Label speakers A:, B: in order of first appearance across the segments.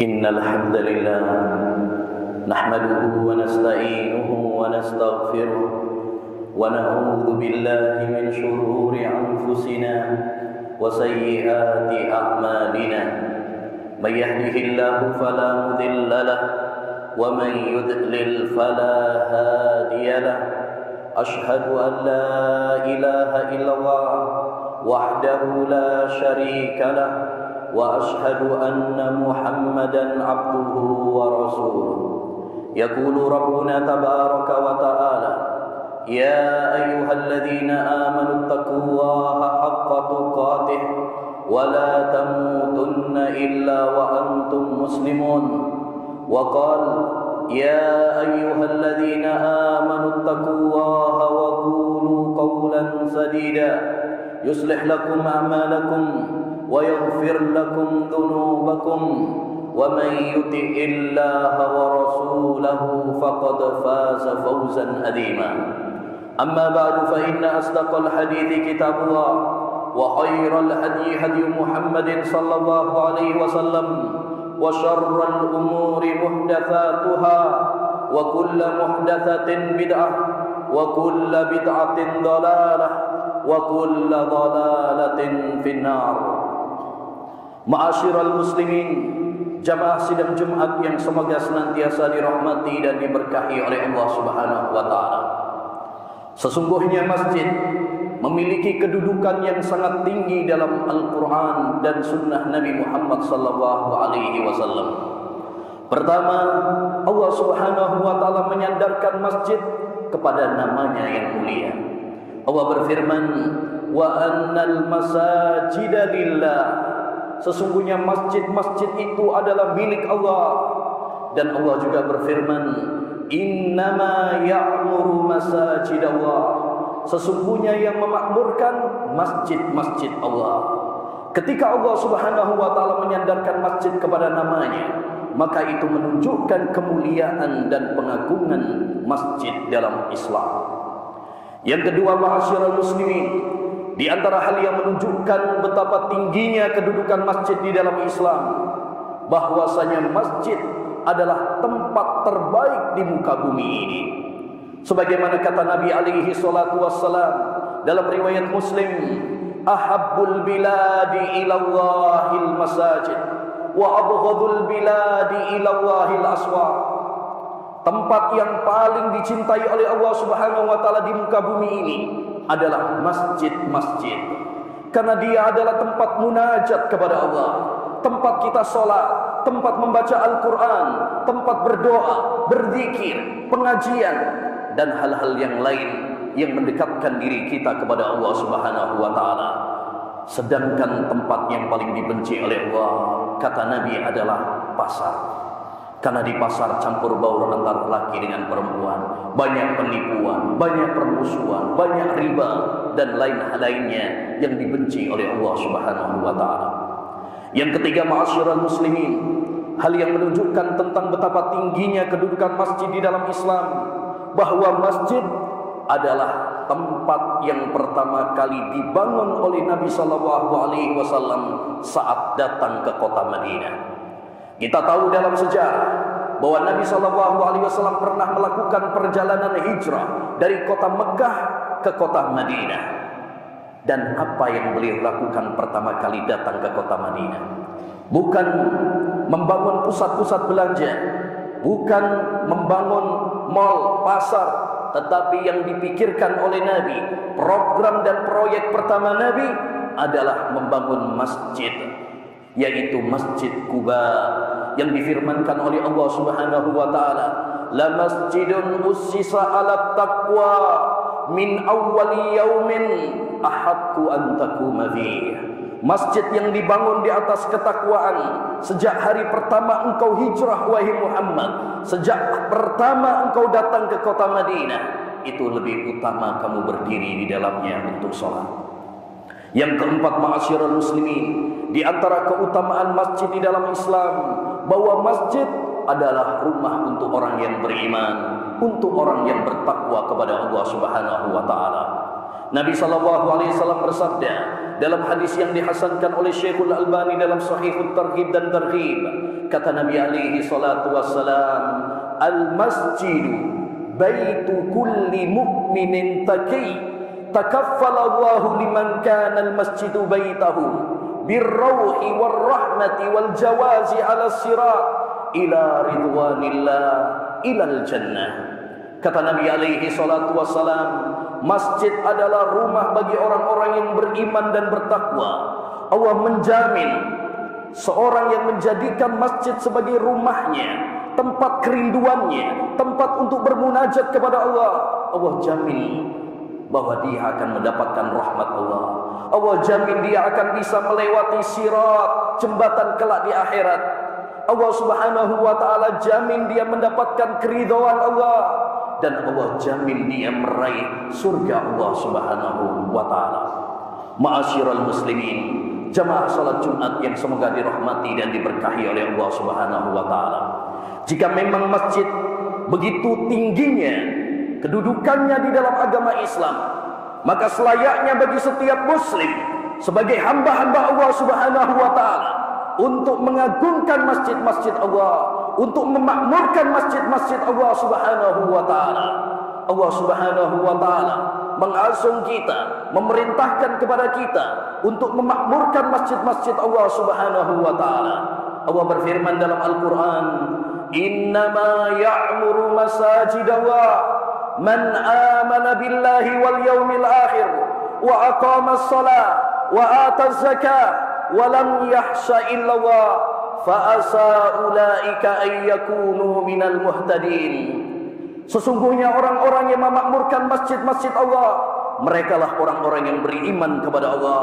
A: إن الحمد لله نحمده ونستعينه ونستغفره ونعوذ بالله من شرور أنفسنا وسيئات أعمالنا من يهده الله فلا مضل له ومن يضلل فلا هادي له أشهد أن لا إله إلا الله وحده لا شريك له وأشهد أن محمدا عبده ورسوله يقول ربنا تبارك وتعالى يا أيها الذين آمنوا اتقوا الله حق تقاته ولا تموتن إلا وأنتم مسلمون وقال يا أيها الذين آمنوا اتقوا الله وقولوا قولا سديدا يصلح لكم أعمالكم ويغفر لكم ذنوبكم ومن يطع الله ورسوله فقد فاز فوزا عظيما أما بعد فإن أصدق الحديث كتاب الله وخير الهدي هدي محمد صلى الله عليه وسلم وشر الأمور محدثاتها وكل محدثة بدعة وكل بدعة ضلالة وكل ضلالة في النار. Ma'asyiral muslimin, jamaah sidang Jumat yang semoga senantiasa dirahmati dan diberkahi oleh Allah Subhanahu wa taala. Sesungguhnya masjid memiliki kedudukan yang sangat tinggi dalam Al-Qur'an dan sunnah Nabi Muhammad sallallahu alaihi wasallam. Pertama, Allah Subhanahu wa taala menyandarkan masjid kepada namanya yang mulia. Allah berfirman, "Wa annal masajida lillah." Sesungguhnya masjid-masjid itu adalah milik Allah. Dan Allah juga berfirman, "Innama ya'muru masajidallah." Sesungguhnya yang memakmurkan masjid-masjid Allah. Ketika Allah Subhanahu wa taala menyandarkan masjid kepada namanya, maka itu menunjukkan kemuliaan dan pengagungan masjid dalam Islam. Yang kedua, ma'asyiral muslimin, di antara hal yang menunjukkan betapa tingginya kedudukan masjid di dalam Islam, bahwasanya masjid adalah tempat terbaik di muka bumi ini. Sebagaimana kata Nabi alaihi salatu wassalam dalam riwayat Muslim, "Ahabbul biladi ilallahil masajid wa abghadul biladi ilallahil aswaq." Tempat yang paling dicintai oleh Allah Subhanahu wa taala di muka bumi ini adalah masjid-masjid. Karena dia adalah tempat munajat kepada Allah, tempat kita sholat, tempat membaca Al-Quran, tempat berdoa, berzikir, pengajian, dan hal-hal yang lain yang mendekatkan diri kita kepada Allah Subhanahu wa taala. Sedangkan tempat yang paling dibenci oleh Allah, kata Nabi, adalah pasar. Karena di pasar campur baur antara laki dengan perempuan, banyak penipuan, banyak permusuhan, banyak riba, dan lain-lainnya yang dibenci oleh Allah Subhanahu wa taala. Yang ketiga, ma'asyiral muslimin, hal yang menunjukkan tentang betapa tingginya kedudukan masjid di dalam Islam, bahwa masjid adalah tempat yang pertama kali dibangun oleh Nabi sallallahu alaihi wasallam saat datang ke kota Madinah. Kita tahu dalam sejarah bahwa Nabi sallallahu alaihi wasallam pernah melakukan perjalanan hijrah dari kota Mekah ke kota Madinah. Dan apa yang beliau lakukan pertama kali datang ke kota Madinah? Bukan membangun pusat-pusat belanja, bukan membangun mal, pasar, tetapi yang dipikirkan oleh Nabi, program dan proyek pertama Nabi adalah membangun masjid, yaitu Masjid Quba, yang difirmankan oleh Allah Subhanahu wa taala, "La masjidun ussisa 'ala taqwa min awwali yaumin ahaqqu an taquma fihi." Masjid yang dibangun di atas ketakwaan sejak hari pertama engkau hijrah wahai Muhammad, sejak pertama engkau datang ke kota Madinah, itu lebih utama kamu berdiri di dalamnya untuk sholat. Yang keempat, ma'asyiral muslimin, di antara keutamaan masjid di dalam Islam, bahwa masjid adalah rumah untuk orang yang beriman, untuk orang yang bertakwa kepada Allah Subhanahu wa taala. Nabi sallallahu alaihi wasallam bersabda dalam hadis yang dihasankan oleh Syekhul Albani dalam Sahihut Targhib dan Targhib, kata Nabi alaihi salatu wassalam, al-masjidu baitu kulli mu'minin taqi, takaffalallahu liman kana al-masjidu baitahu birrauhi warahmati wal jawazi ala sirat ila ridwanillah ilal jannah. Kata Nabi alaihi salatu wassalam, masjid adalah rumah bagi orang-orang yang beriman dan bertakwa. Allah menjamin seorang yang menjadikan masjid sebagai rumahnya, tempat kerinduannya, tempat untuk bermunajat kepada Allah, Allah jamin bahwa dia akan mendapatkan rahmat Allah. Allah jamin dia akan bisa melewati sirat, jembatan kelak di akhirat. Allah subhanahu wa ta'ala jamin dia mendapatkan keridhaan Allah, dan Allah jamin dia meraih surga Allah subhanahu wa ta'ala. Ma'asyiral muslimin, jamaah salat Jumat yang semoga dirahmati dan diberkahi oleh Allah subhanahu wa ta'ala. Jika memang masjid begitu tingginya kedudukannya di dalam agama Islam, maka selayaknya bagi setiap muslim sebagai hamba-hamba Allah subhanahu wa ta'ala untuk mengagungkan masjid-masjid Allah, untuk memakmurkan masjid-masjid Allah subhanahu wa ta'ala. Allah subhanahu wa ta'ala mengasung kita, memerintahkan kepada kita untuk memakmurkan masjid-masjid Allah subhanahu wa ta'ala. Allah berfirman dalam Al-Quran, innama ya'muru masajidallah man amana billahi wal yawmil akhir wa aqama as-salah wa ata az-zakah wa lam yahsha illallah fa asa ulaika ay yakunu minal muhtadin. Sesungguhnya orang-orang yang memakmurkan masjid-masjid Allah, merekalah orang-orang yang beriman kepada Allah,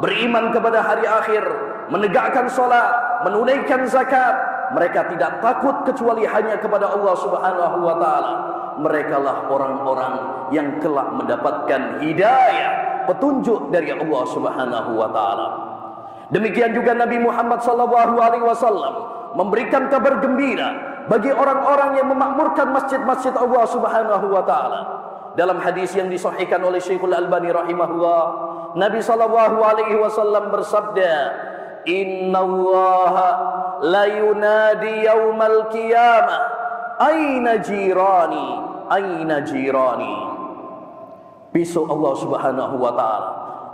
A: beriman kepada hari akhir, menegakkan salat, menunaikan zakat. Mereka tidak takut kecuali hanya kepada Allah subhanahu wa ta'ala. Merekalah orang-orang yang kelak mendapatkan hidayah, petunjuk dari Allah subhanahu wa ta'ala. Demikian juga Nabi Muhammad SAW memberikan kabar gembira bagi orang-orang yang memakmurkan masjid-masjid Allah subhanahu wa ta'ala. Dalam hadis yang disahihkan oleh Syekhul Albani rahimahullah, Nabi SAW bersabda, inna allaha la yunadi yawmal qiyamah aina jirani, aina jirani. Besok Allah subhanahu wa ta'ala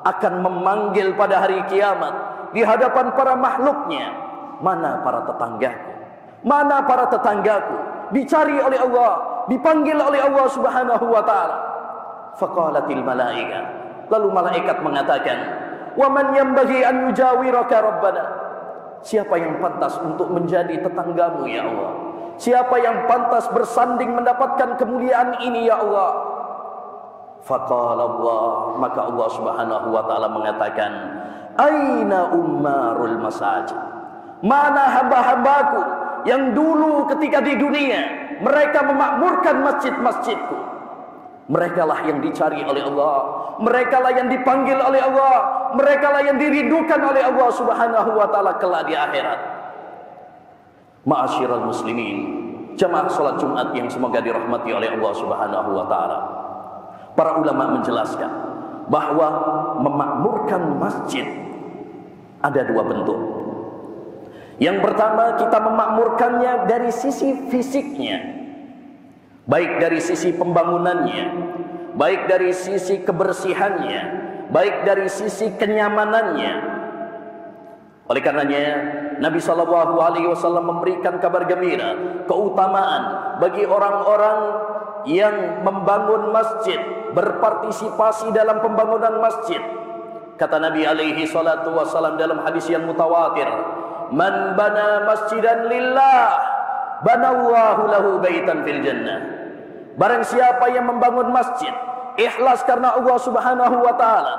A: akan memanggil pada hari kiamat di hadapan para makhluknya, mana para tetanggaku, mana para tetanggaku. Dicari oleh Allah, dipanggil oleh Allah subhanahu wa ta'ala. Faqalatil malaika, lalu malaikat mengatakan, wa man yanbaghi an yujawiraka rabbana, siapa yang pantas untuk menjadi tetanggamu ya Allah? Siapa yang pantas bersanding mendapatkan kemuliaan ini ya Allah? Faqala Allah, maka Allah subhanahu wa ta'ala mengatakan, aina ummarul masajid, mana hamba-hambaku yang dulu ketika di dunia mereka memakmurkan masjid-masjidku? Merekalah yang dicari oleh Allah, merekalah yang dipanggil oleh Allah, merekalah yang dirindukan oleh Allah subhanahu wa ta'ala kelak di akhirat. Ma'asyiral muslimin, jamaah salat Jumat yang semoga dirahmati oleh Allah subhanahu wa ta'ala. Para ulama menjelaskan bahwa memakmurkan masjid ada dua bentuk. Yang pertama, kita memakmurkannya dari sisi fisiknya, baik dari sisi pembangunannya, baik dari sisi kebersihannya, baik dari sisi kenyamanannya. Oleh karenanya Nabi SAW memberikan kabar gembira, keutamaan bagi orang-orang yang membangun masjid, berpartisipasi dalam pembangunan masjid. Kata Nabi alaihi salatu wassalam dalam hadis yang mutawatir, man bana masjidan lillah banallahu lahu baitan fil jannah. Barang siapa yang membangun masjid ikhlas karena Allah subhanahu wa ta'ala,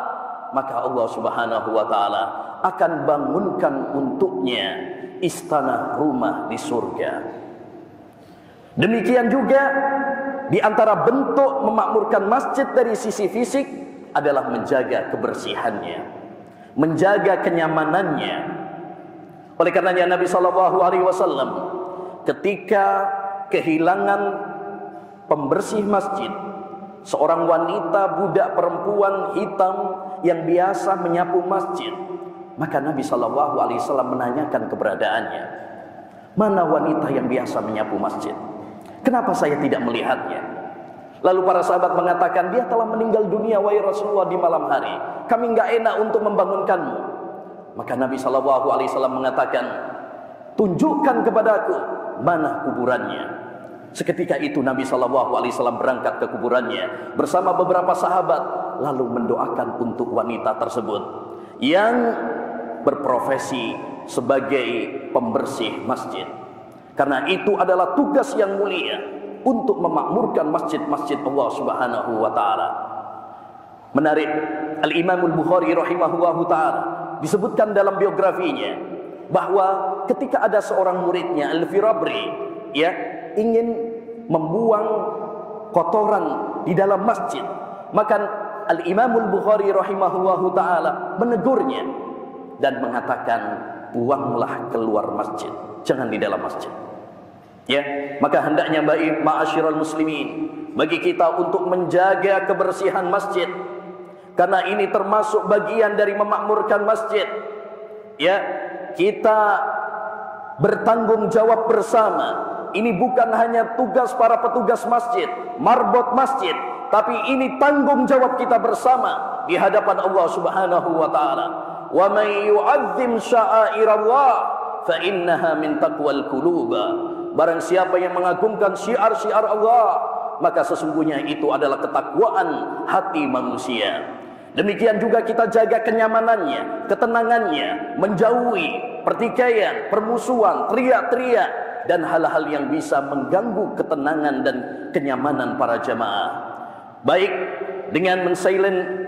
A: maka Allah subhanahu wa ta'ala akan bangunkan untuknya istana rumah di surga. Demikian juga di antara bentuk memakmurkan masjid dari sisi fisik adalah menjaga kebersihannya, menjaga kenyamanannya. Oleh karenanya Nabi SAW ketika kehilangan pembersih masjid, seorang wanita budak perempuan hitam yang biasa menyapu masjid, maka Nabi SAW menanyakan keberadaannya. Mana wanita yang biasa menyapu masjid? Kenapa saya tidak melihatnya? Lalu para sahabat mengatakan, dia telah meninggal dunia wahai Rasulullah di malam hari. Kami enggak enak untuk membangunkanmu. Maka Nabi SAW mengatakan, tunjukkan kepadaku mana kuburannya. Seketika itu Nabi SAW berangkat ke kuburannya bersama beberapa sahabat, lalu mendoakan untuk wanita tersebut yang berprofesi sebagai pembersih masjid. Karena itu adalah tugas yang mulia untuk memakmurkan masjid-masjid Allah Subhanahu wa taala. Menarik, Al-Imam Al-Bukhari rahimahullahu taala disebutkan dalam biografinya bahwa ketika ada seorang muridnya Al-Firabri ingin membuang kotoran di dalam masjid, maka Al-Imam Al-Bukhari rahimahullahu taala menegurnya dan mengatakan, buanglah keluar masjid, jangan di dalam masjid. Maka hendaknya baik ma'asyiral muslimin, bagi kita untuk menjaga kebersihan masjid, karena ini termasuk bagian dari memakmurkan masjid. Kita bertanggung jawab bersama. Ini bukan hanya tugas para petugas masjid, marbot masjid, tapi ini tanggung jawab kita bersama di hadapan Allah Subhanahu wa taala. Wa may yu'azzim sya'airallah fa innaha min taqwal qulub. Barang siapa yang mengagungkan syiar-syiar Allah, maka sesungguhnya itu adalah ketakwaan hati manusia. Demikian juga kita jaga kenyamanannya, ketenangannya, menjauhi pertikaian, permusuhan, teriak-teriak, dan hal-hal yang bisa mengganggu ketenangan dan kenyamanan para jamaah. Baik dengan men-silent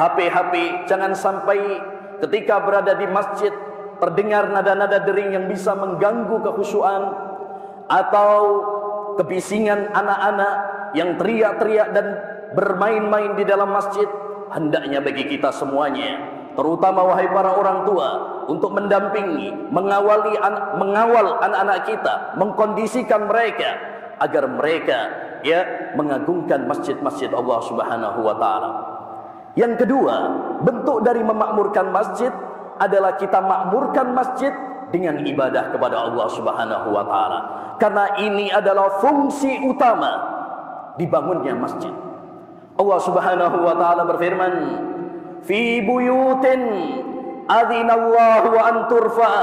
A: HP-HP, jangan sampai ketika berada di masjid terdengar nada-nada dering yang bisa mengganggu kekhusyuan, atau kebisingan anak-anak yang teriak-teriak dan bermain-main di dalam masjid. Hendaknya bagi kita semuanya, terutama wahai para orang tua, untuk mendampingi, mengawal anak-anak kita, mengkondisikan mereka agar mereka mengagungkan masjid-masjid Allah Subhanahu wa taala. Yang kedua, bentuk dari memakmurkan masjid adalah kita makmurkan masjid dengan ibadah kepada Allah Subhanahu wa taala. Karena ini adalah fungsi utama dibangunnya masjid. Allah Subhanahu wa taala berfirman, "Fi buyutin adzinallahu an turfa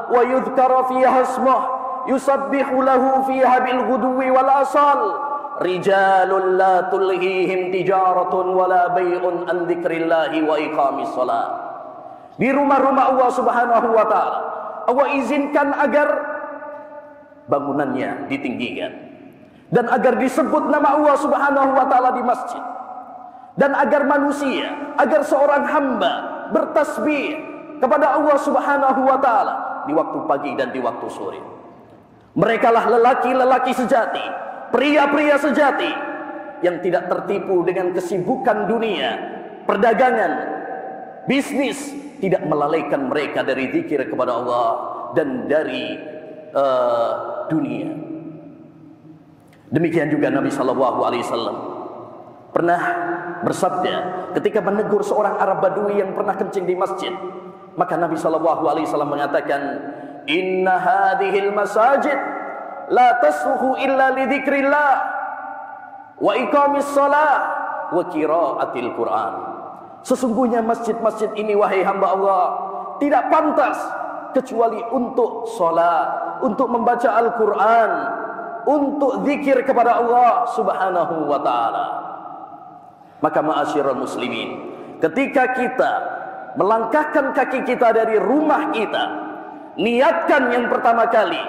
A: wa yudhkara fiha ismuh yusabbihu lahu fiha bil ghudwi wal asal rijalun la tulhihim tijaratun wala bai'un an dzikrillahi wa iqamis shalah." Di rumah-rumah Allah Subhanahu wa taala, Allah izinkan agar bangunannya ditinggikan, dan agar disebut nama Allah Subhanahu wa taala di masjid, dan agar manusia, agar seorang hamba bertasbih kepada Allah Subhanahu wa taala di waktu pagi dan di waktu sore. Merekalah lelaki-lelaki sejati, pria-pria sejati yang tidak tertipu dengan kesibukan dunia, perdagangan, bisnis, tidak melalaikan mereka dari zikir kepada Allah dan dari dunia. Demikian juga Nabi SAW pernah bersabda ketika menegur seorang Arab Badui yang pernah kencing di masjid. Maka Nabi SAW mengatakan, "Inna hadhil masajid la tasluhu illa li dzikrillah wa iqamis shalah wa qiraatil Qur'an." Sesungguhnya masjid-masjid ini, wahai hamba Allah, tidak pantas kecuali untuk salat, untuk membaca Al-Quran, untuk zikir kepada Allah Subhanahu wa ta'ala. Maka ma'asyiral muslimin, ketika kita melangkahkan kaki kita dari rumah kita, niatkan yang pertama kali,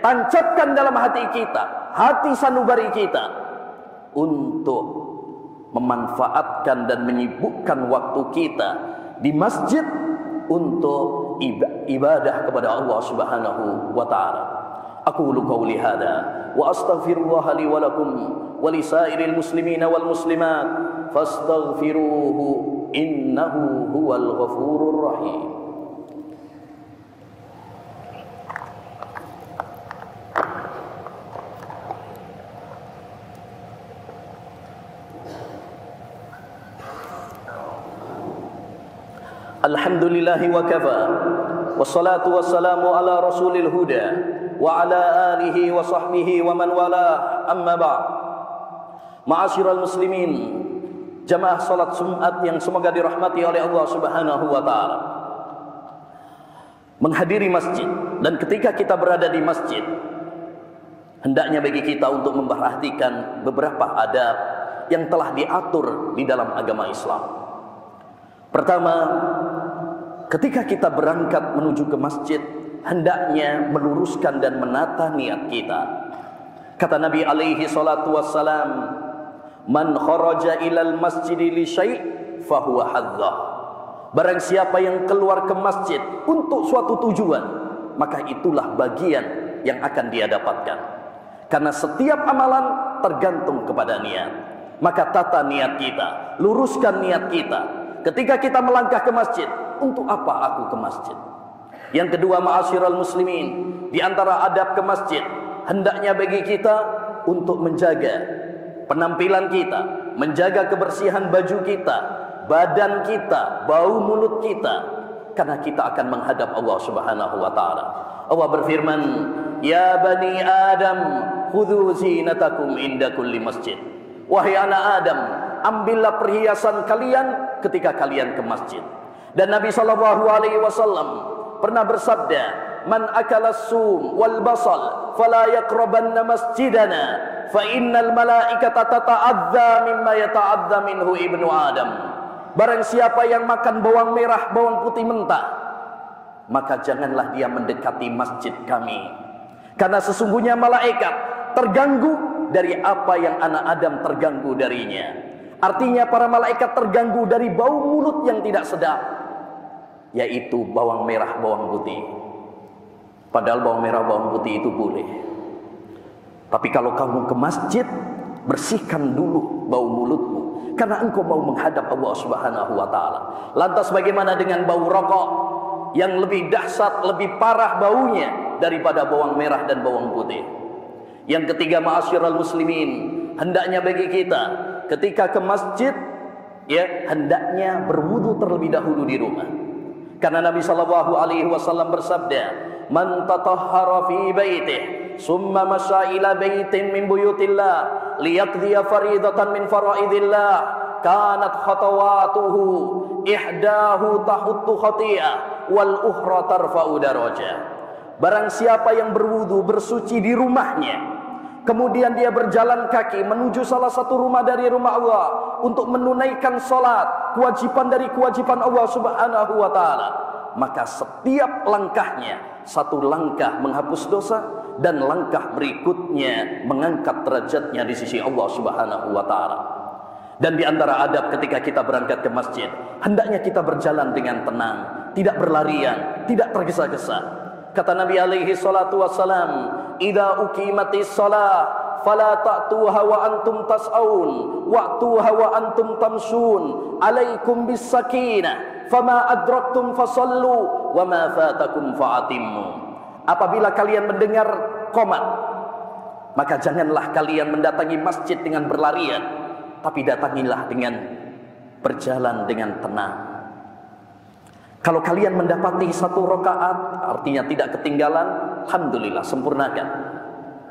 A: tancapkan dalam hati kita, hati sanubari kita, untuk memanfaatkan dan menyibukkan waktu kita di masjid untuk ibadah kepada Allah Subhanahu wa taala. Aqulu qawli hadza wa astaghfirullah li wa lakum wa li sairil muslimina wal muslimat fastaghfiruhu innahu huwal ghafurur rahim. Alhamdulillahi wa kafa wassalatu wassalamu ala rasulil huda wa ala alihi wa sahbihi wa man wala, amma ba'd. Ma'asyiral muslimin, jamaah salat Jumat yang semoga dirahmati oleh Allah Subhanahu wa taala. Menghadiri masjid, dan ketika kita berada di masjid, hendaknya bagi kita untuk memperhatikan beberapa adab yang telah diatur di dalam agama Islam. Pertama, ketika kita berangkat menuju ke masjid, hendaknya meluruskan dan menata niat kita. Kata Nabi alaihi salatu wassalam, "Man kharaja ilal masjid li syai' fahuwa hadzah." Barang siapa yang keluar ke masjid untuk suatu tujuan, maka itulah bagian yang akan dia dapatkan. Karena setiap amalan tergantung kepada niat. Maka tata niat kita, luruskan niat kita. Ketika kita melangkah ke masjid, untuk apa aku ke masjid? Yang kedua, ma'asyiral muslimin, di antara adab ke masjid, hendaknya bagi kita untuk menjaga penampilan kita, menjaga kebersihan baju kita, badan kita, bau mulut kita, karena kita akan menghadap Allah Subhanahu wa taala. Allah berfirman, "Ya bani Adam, khudhu zinatakum inda kulli masjid." Wahai anak Adam, ambillah perhiasan kalian ketika kalian ke masjid. Dan Nabi sallallahu alaihi wasallam pernah bersabda, "Man akala sum wal basal fala yaqrabanna masjidana, fa innal malaikata tata'adza mimma yata'adza minhu ibnu Adam." Barang siapa yang makan bawang merah, bawang putih mentah, maka janganlah dia mendekati masjid kami. Karena sesungguhnya malaikat terganggu dari apa yang anak Adam terganggu darinya. Artinya para malaikat terganggu dari bau mulut yang tidak sedap, yaitu bawang merah, bawang putih. Padahal bawang merah, bawang putih itu boleh. Tapi kalau kamu ke masjid, bersihkan dulu bau mulutmu, karena engkau mau menghadap Allah Subhanahu wa taala. Lantas bagaimana dengan bau rokok yang lebih dahsyat, lebih parah baunya daripada bawang merah dan bawang putih? Yang ketiga, ma'asyiral muslimin, hendaknya bagi kita ketika ke masjid, ya, hendaknya berwudu terlebih dahulu di rumah. Karena Nabi sallallahu alaihi wasallam bersabda, "Man tatahhara fi baitihi summa masya ila baitin min buyutillah liyaqdiya faridatan min faraidillah, kanat khatawatuhu ihdahu tahuttu khati'ah wal ukhra tarfa'u darajah." Barang siapa yang berwudu, bersuci di rumahnya, kemudian dia berjalan kaki menuju salah satu rumah dari rumah Allah untuk menunaikan salat, kewajiban dari kewajiban Allah Subhanahu wa taala, maka setiap langkahnya satu langkah menghapus dosa, dan langkah berikutnya mengangkat derajatnya di sisi Allah Subhanahu wa taala. Dan di antara adab ketika kita berangkat ke masjid, hendaknya kita berjalan dengan tenang, tidak berlarian, tidak tergesa-gesa. Kata Nabi alaihi salatu wassalam, "Idza uqimatis shalah fala ta'tuha wa antum tas'aun wa'tuha wa antum tamshun, alaikum bis sakinah, fama adraktum fasallu wa ma fatakum fa'atimmu." Apabila kalian mendengar qomat, maka janganlah kalian mendatangi masjid dengan berlarian, tapi datangilah dengan berjalan dengan tenang. Kalau kalian mendapati satu rakaat, artinya tidak ketinggalan, alhamdulillah, sempurnakan.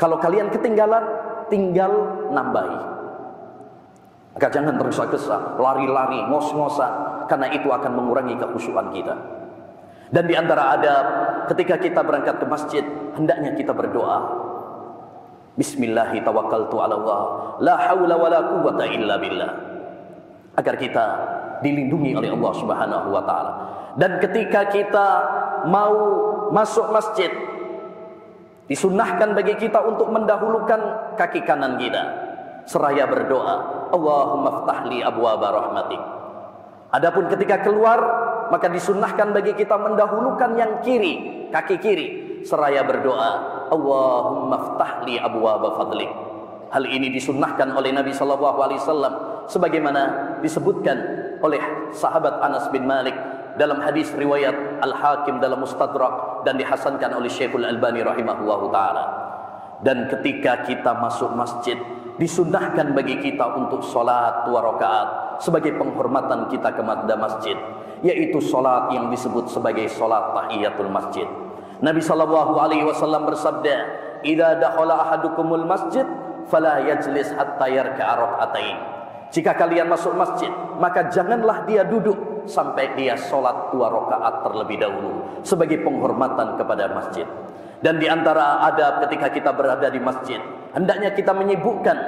A: Kalau kalian ketinggalan, tinggal nambahi. Maka jangan tergesa-gesa, lari-lari, ngos-ngosan, karena itu akan mengurangi kekhusyuan kita. Dan di antara adab ketika kita berangkat ke masjid, hendaknya kita berdoa. Bismillahi tawakkaltu ala Allah, la haula wa la quwwata illa billah. Agar kita dilindungi oleh Allah Subhanahu wa taala. Dan ketika kita mau masuk masjid, disunnahkan bagi kita untuk mendahulukan kaki kanan kita seraya berdoa, Allahumma ftahli abwaaba rahmatik. Adapun ketika keluar, maka disunnahkan bagi kita mendahulukan yang kiri, kaki kiri, seraya berdoa, Allahumma ftahli abwaaba fadlik. Hal ini disunnahkan oleh Nabi sallallahu alaihi wasallam sebagaimana disebutkan oleh sahabat Anas bin Malik dalam hadis riwayat Al-Hakim dalam Mustadrak dan dihasankan oleh Syekhul Albani rahimahullahu taala. Dan ketika kita masuk masjid, disunnahkan bagi kita untuk salat 2 rakaat sebagai penghormatan kita kepada masjid, yaitu salat yang disebut sebagai salat tahiyatul masjid. Nabi sallallahu alaihi wasallam bersabda, "Idza dakhala ahadukumul masjid fala yajlis hatta yarka'a rak'atain." Jika kalian masuk masjid, maka janganlah dia duduk sampai dia salat 2 rakaat terlebih dahulu sebagai penghormatan kepada masjid. Dan di antara adab ketika kita berada di masjid, hendaknya kita menyibukkan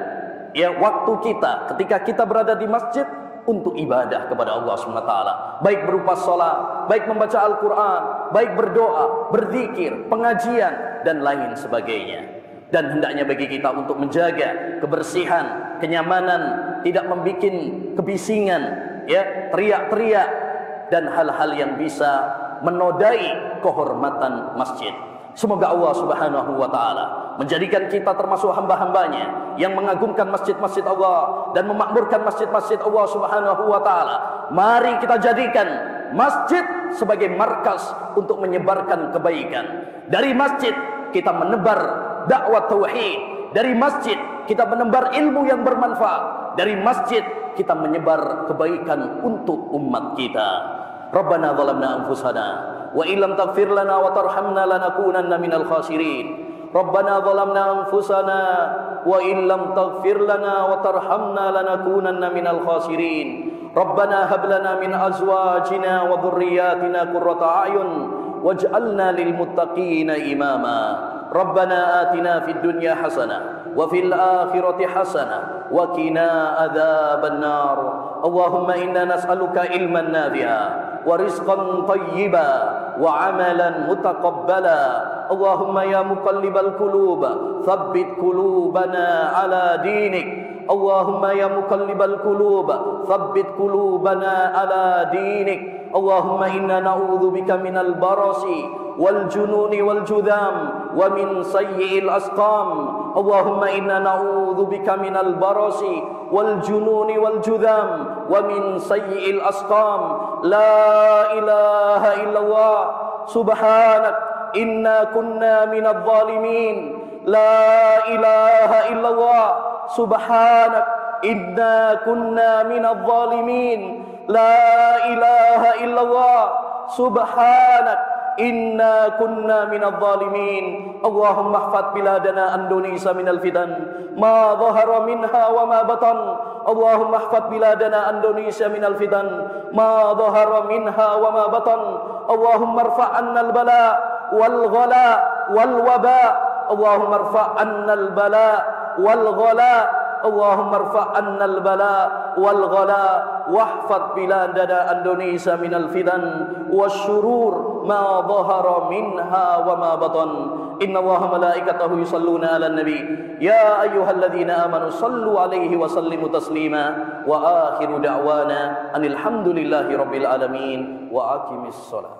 A: waktu kita ketika kita berada di masjid untuk ibadah kepada Allah SWT, baik berupa salat, baik membaca Al-Quran, baik berdoa, berzikir, pengajian, dan lain sebagainya. Dan hendaknya bagi kita untuk menjaga kebersihan, kenyamanan, tidak membuat kebisingan, teriak-teriak, dan hal-hal yang bisa menodai kehormatan masjid. Semoga Allah Subhanahu wa Ta'ala menjadikan kita termasuk hamba-hambanya yang mengagungkan masjid-masjid Allah dan memakmurkan masjid-masjid Allah Subhanahu wa Ta'ala. Mari kita jadikan masjid sebagai markas untuk menyebarkan kebaikan. Dari masjid kita menebar dakwah tauhid. Dari masjid kita menebar ilmu yang bermanfaat. Dari masjid kita menyebar kebaikan untuk umat kita. Rabbana zalamna anfusana wa illam taghfir lana wa tarhamna lanakunanna minal khasirin. Rabbana zalamna anfusana wa illam taghfir lana wa tarhamna lanakunanna minal khasirin. Rabbana hab lana min azwajina wa dhurriyyatina qurrata a'yun waj'alna lil muttaqina imama. Rabbana atina fid dunya hasanah wa fil akhirati hasanah wa qina adzabannar. Allahumma inna nas'aluka ilman nafi'a wa rizqan thayyiba wa amalan mutaqabbala. Allahumma ya muqallibal qulub thabbit qulubana ala dinik. Allahumma ya muqallibal qulub thabbit qulubana ala dinik. Allahumma inna na'udzubika minal barasi wal jununi wal judham wa min sayyi'il asqam. Allahumma inna na'udzubika minal barasi wal jununi wal judham wa min sayyi'il asqam. La ilaha illallah subhanak inna kunna minadh dhalimin. La ilaha illallah subhanak inna kunna minadh dhalimin. La ilaha illallah subhanak inna kunna minadh dhalimin. Allahumma ihfaz biladana Indonesia minal fitan ma dhahara minha wa ma batan. Allahumma ihfaz biladana Indonesia minal fitan ma dhahara minha wa ma batan. Allahumma irfa' 'anna al-bala wal ghala wal waba. Allahumma irfa' 'anna al-bala wal ghala. Allahumma irfa' 'anna al-bala wal ghala wahfaz biladana Indonesia minal fitan wasyurur ma dhahara minha wa ma batan. Inna Allaha malaikatahu yusalluna 'alan nabi ya ayyuhalladzina amanu sallu 'alaihi wa sallimu taslima. Wa akhiru da'wana anil hamdulillahi rabbil alamin wa aqimis shalah.